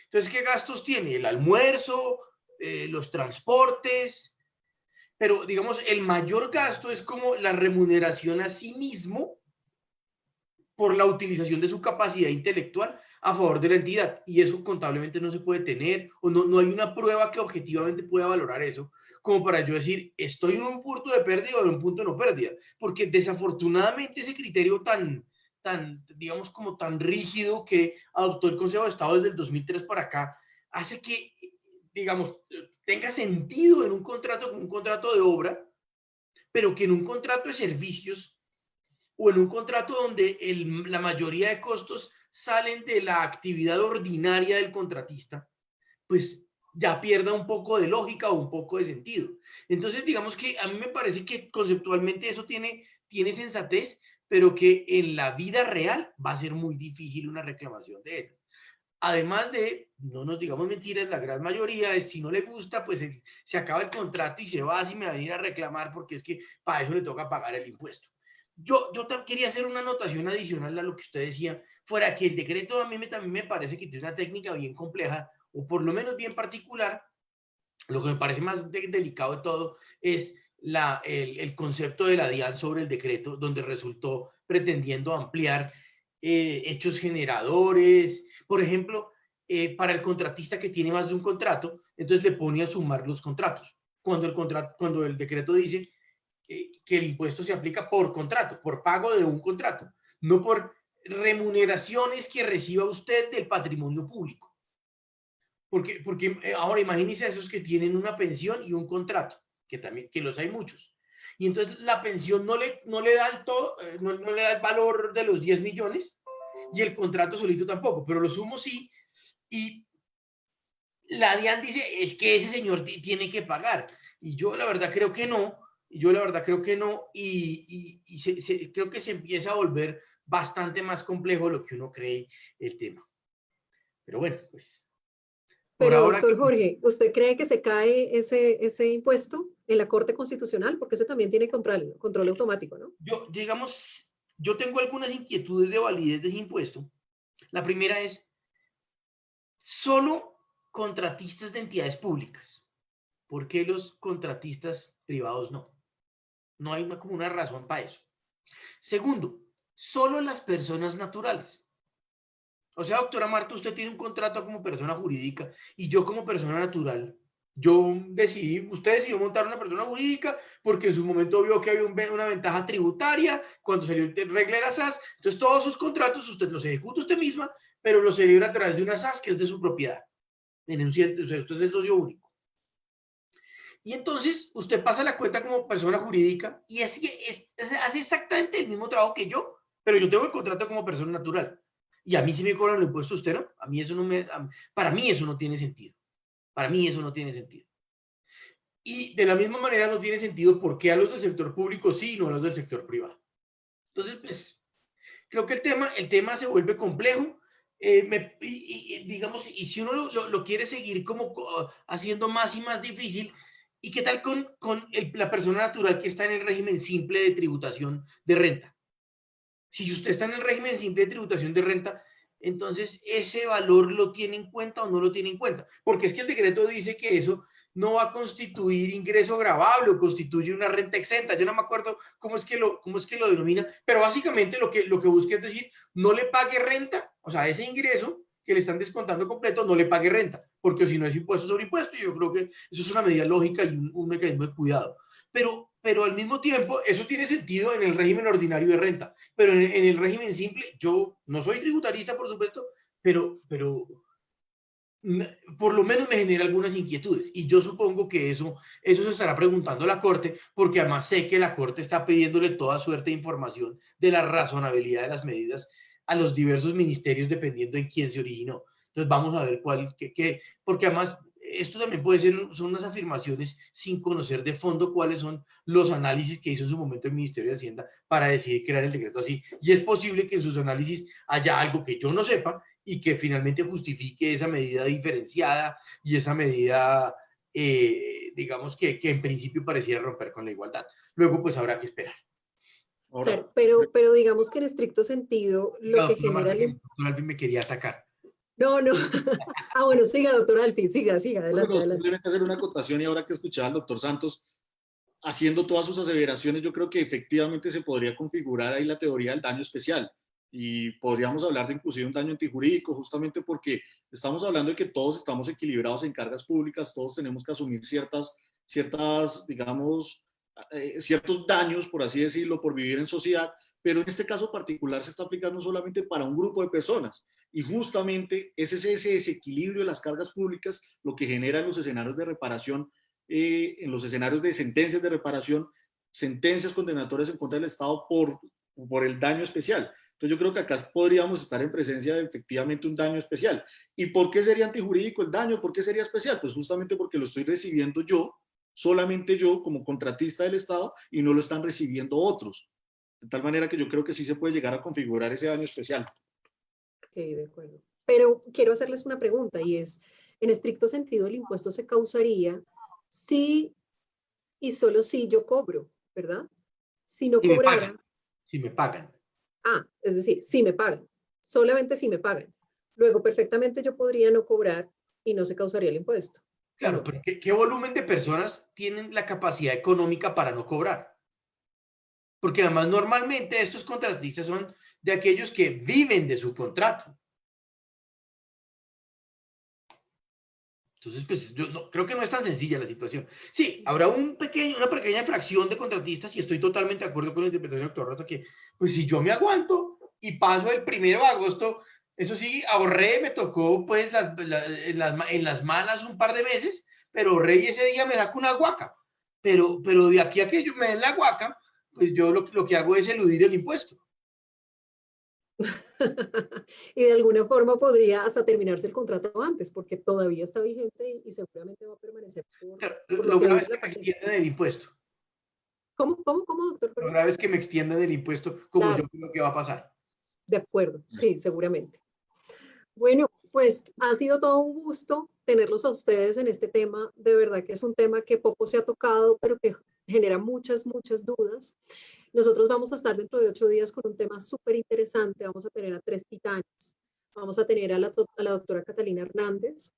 Entonces, ¿qué gastos tiene? El almuerzo, los transportes, pero digamos, el mayor gasto es como la remuneración a sí mismo por la utilización de su capacidad intelectual a favor de la entidad. Y eso contablemente no se puede tener, o no hay una prueba que objetivamente pueda valorar eso, como para yo decir, estoy en un punto de pérdida o en un punto de no pérdida. Porque desafortunadamente ese criterio digamos, como tan rígido que adoptó el Consejo de Estado desde el 2003 para acá, hace que, digamos, tenga sentido en un contrato como un contrato de obra, pero que en un contrato de servicios o en un contrato donde la mayoría de costos salen de la actividad ordinaria del contratista, pues ya pierda un poco de lógica o un poco de sentido. Entonces, digamos que a mí me parece que conceptualmente eso tiene sensatez, pero que en la vida real va a ser muy difícil una reclamación de esas. Además de, no nos digamos mentiras, la gran mayoría es, si no le gusta, pues se acaba el contrato y se va, si me va a venir a reclamar, porque es que para eso le toca pagar el impuesto. Yo quería hacer una anotación adicional a lo que usted decía, fuera que el decreto a mí también me parece que tiene una técnica bien compleja, o por lo menos bien particular. Lo que me parece más delicado de todo es el concepto de la DIAN sobre el decreto, donde resultó pretendiendo ampliar hechos generadores. Por ejemplo, para el contratista que tiene más de un contrato, entonces le pone a sumar los contratos. Cuando el decreto dice que el impuesto se aplica por contrato, por pago de un contrato, no por remuneraciones que reciba usted del patrimonio público. Porque ahora imagínense a esos que tienen una pensión y un contrato, que los hay muchos. Y entonces la pensión no le da no le da el valor de los 10 millones y el contrato solito tampoco, pero los sumos sí. Y la DIAN dice, es que ese señor tiene que pagar. Y yo la verdad creo que no. Creo que se empieza a volver bastante más complejo de lo que uno cree el tema. Pero bueno, pues... Pero, doctor Jorge, ¿usted cree que se cae ese impuesto en la Corte Constitucional? Porque ese también tiene control automático, ¿no? Yo tengo algunas inquietudes de validez de ese impuesto. La primera es, solo contratistas de entidades públicas. ¿Por qué los contratistas privados no? No hay como una razón para eso. Segundo, solo las personas naturales. O sea, doctora Marta, usted tiene un contrato como persona jurídica y yo como persona natural. Usted decidió montar una persona jurídica porque en su momento vio que había una ventaja tributaria cuando salió el regla de la SAS. Entonces, todos sus contratos usted los ejecuta usted misma, pero los celebra a través de una SAS que es de su propiedad. O sea, usted es el socio único. Y entonces, usted pasa la cuenta como persona jurídica y hace exactamente el mismo trabajo que yo, pero yo tengo el contrato como persona natural. Y a mí sí me cobran el impuesto, usted no. A mí eso para mí eso no tiene sentido. Para mí eso no tiene sentido. Y de la misma manera no tiene sentido por qué a los del sector público sí y no a los del sector privado. Entonces, pues, creo que el tema se vuelve complejo. Digamos, y si uno lo quiere seguir como haciendo más y más difícil, ¿y qué tal con la persona natural que está en el régimen simple de tributación de renta? Si usted está en el régimen simple de tributación de renta, entonces ese valor lo tiene en cuenta o no lo tiene en cuenta. Porque es que el decreto dice que eso no va a constituir ingreso gravable o constituye una renta exenta. Yo no me acuerdo cómo es que lo denomina, pero básicamente lo que busca es decir, no le pague renta, o sea, ese ingreso que le están descontando completo, no le pague renta, porque si no es impuesto sobre impuesto, yo creo que eso es una medida lógica y un mecanismo de cuidado. Pero pero al mismo tiempo eso tiene sentido en el régimen ordinario de renta, pero en el régimen simple, yo no soy tributarista, por supuesto, pero por lo menos me genera algunas inquietudes y yo supongo que eso se estará preguntando la Corte, porque además sé que la Corte está pidiéndole toda suerte de información de la razonabilidad de las medidas a los diversos ministerios dependiendo en quién se originó. Entonces vamos a ver porque además esto también puede ser, son unas afirmaciones sin conocer de fondo cuáles son los análisis que hizo en su momento el Ministerio de Hacienda para decidir crear el decreto así. Y es posible que en sus análisis haya algo que yo no sepa y que finalmente justifique esa medida diferenciada y esa medida, digamos, que en principio pareciera romper con la igualdad. Luego, pues habrá que esperar. Ahora, claro, pero digamos que en estricto sentido, lo que genera... Doctor Alvin me quería atacar. No. Ah, bueno, siga, doctor Alfie, siga, adelante. Bueno, simplemente hacer una acotación, y ahora que escuchaba al doctor Santos haciendo todas sus aseveraciones, yo creo que efectivamente se podría configurar ahí la teoría del daño especial. Y podríamos hablar de inclusive un daño antijurídico, justamente porque estamos hablando de que todos estamos equilibrados en cargas públicas, todos tenemos que asumir ciertas digamos, ciertos daños, por así decirlo, por vivir en sociedad, pero en este caso particular se está aplicando solamente para un grupo de personas. Y justamente ese desequilibrio de las cargas públicas lo que genera en los escenarios de reparación, en los escenarios de sentencias de reparación, sentencias condenatorias en contra del Estado por el daño especial. Entonces yo creo que acá podríamos estar en presencia de efectivamente un daño especial. ¿Y por qué sería antijurídico el daño? ¿Por qué sería especial? Pues justamente porque lo estoy recibiendo yo, solamente yo como contratista del Estado, y no lo están recibiendo otros. De tal manera que yo creo que sí se puede llegar a configurar ese daño especial. Ok, de acuerdo. Pero quiero hacerles una pregunta y es, en estricto sentido, el impuesto se causaría si y solo si yo cobro, ¿verdad? Si no cobrara... Si me pagan. Ah, es decir, si me pagan, solamente si me pagan. Luego, perfectamente yo podría no cobrar y no se causaría el impuesto. Claro, pero ¿qué volumen de personas tienen la capacidad económica para no cobrar? Porque además normalmente estos contratistas son de aquellos que viven de su contrato. Entonces, pues yo creo que no es tan sencilla la situación. Sí, habrá una pequeña fracción de contratistas, y estoy totalmente de acuerdo con la interpretación del doctor Rosa, que pues si yo me aguanto y paso el 1 de agosto, eso sí, ahorré, me tocó pues en las malas un par de meses, pero ahorré y ese día me saco una guaca. Pero de aquí a que yo me den la guaca, pues yo lo que hago es eludir el impuesto. Y de alguna forma podría hasta terminarse el contrato antes, porque todavía está vigente y seguramente va a permanecer. Claro, lo grave es que me extiendan el impuesto. ¿Cómo, doctor? Lo grave es que me extiendan el impuesto, como claro. Yo creo que va a pasar. De acuerdo, sí, seguramente. Bueno, pues ha sido todo un gusto tenerlos a ustedes en este tema. De verdad que es un tema que poco se ha tocado, pero que genera muchas dudas. Nosotros vamos a estar dentro de 8 días con un tema súper interesante. Vamos a tener a 3 titanes. Vamos a tener a la doctora Catalina Hernández,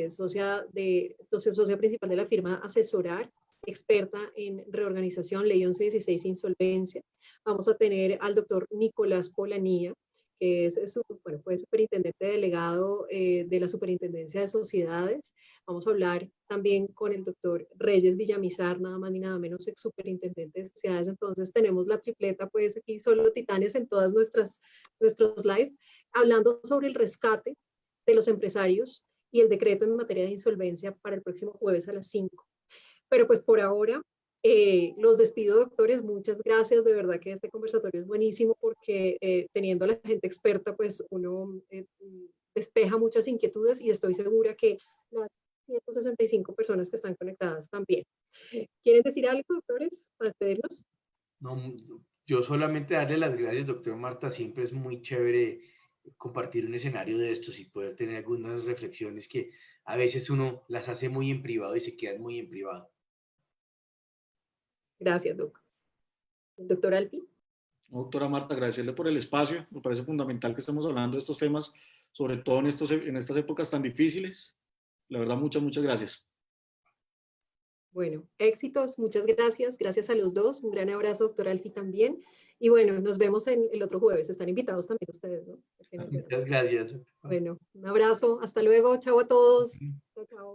socia principal de la firma Asesorar, experta en reorganización, ley 1116, insolvencia. Vamos a tener al doctor Nicolás Polanía, que fue superintendente delegado de la Superintendencia de Sociedades. Vamos a hablar también con el doctor Reyes Villamizar, nada más ni nada menos, ex superintendente de Sociedades. Entonces tenemos la tripleta, pues aquí solo titanes en todas nuestros lives, hablando sobre el rescate de los empresarios y el decreto en materia de insolvencia para el próximo jueves a las 5. Pero pues por ahora los despido, doctores. Muchas gracias. De verdad que este conversatorio es buenísimo porque teniendo a la gente experta, pues uno despeja muchas inquietudes y estoy segura que las 165 personas que están conectadas también. ¿Quieren decir algo, doctores, para despedirnos? No, yo solamente darle las gracias, doctor Marta. Siempre es muy chévere compartir un escenario de estos y poder tener algunas reflexiones que a veces uno las hace muy en privado y se quedan muy en privado. Gracias, Doc. Doctor Alfie. Doctora Marta, agradecerle por el espacio. Me parece fundamental que estemos hablando de estos temas, sobre todo en estas épocas tan difíciles. La verdad, muchas gracias. Bueno, éxitos, muchas gracias. Gracias a los dos. Un gran abrazo, doctor Alfie, también. Y bueno, nos vemos el otro jueves. Están invitados también ustedes, ¿no? Muchas gracias. Bueno, un abrazo. Hasta luego. Chao a todos. Chao.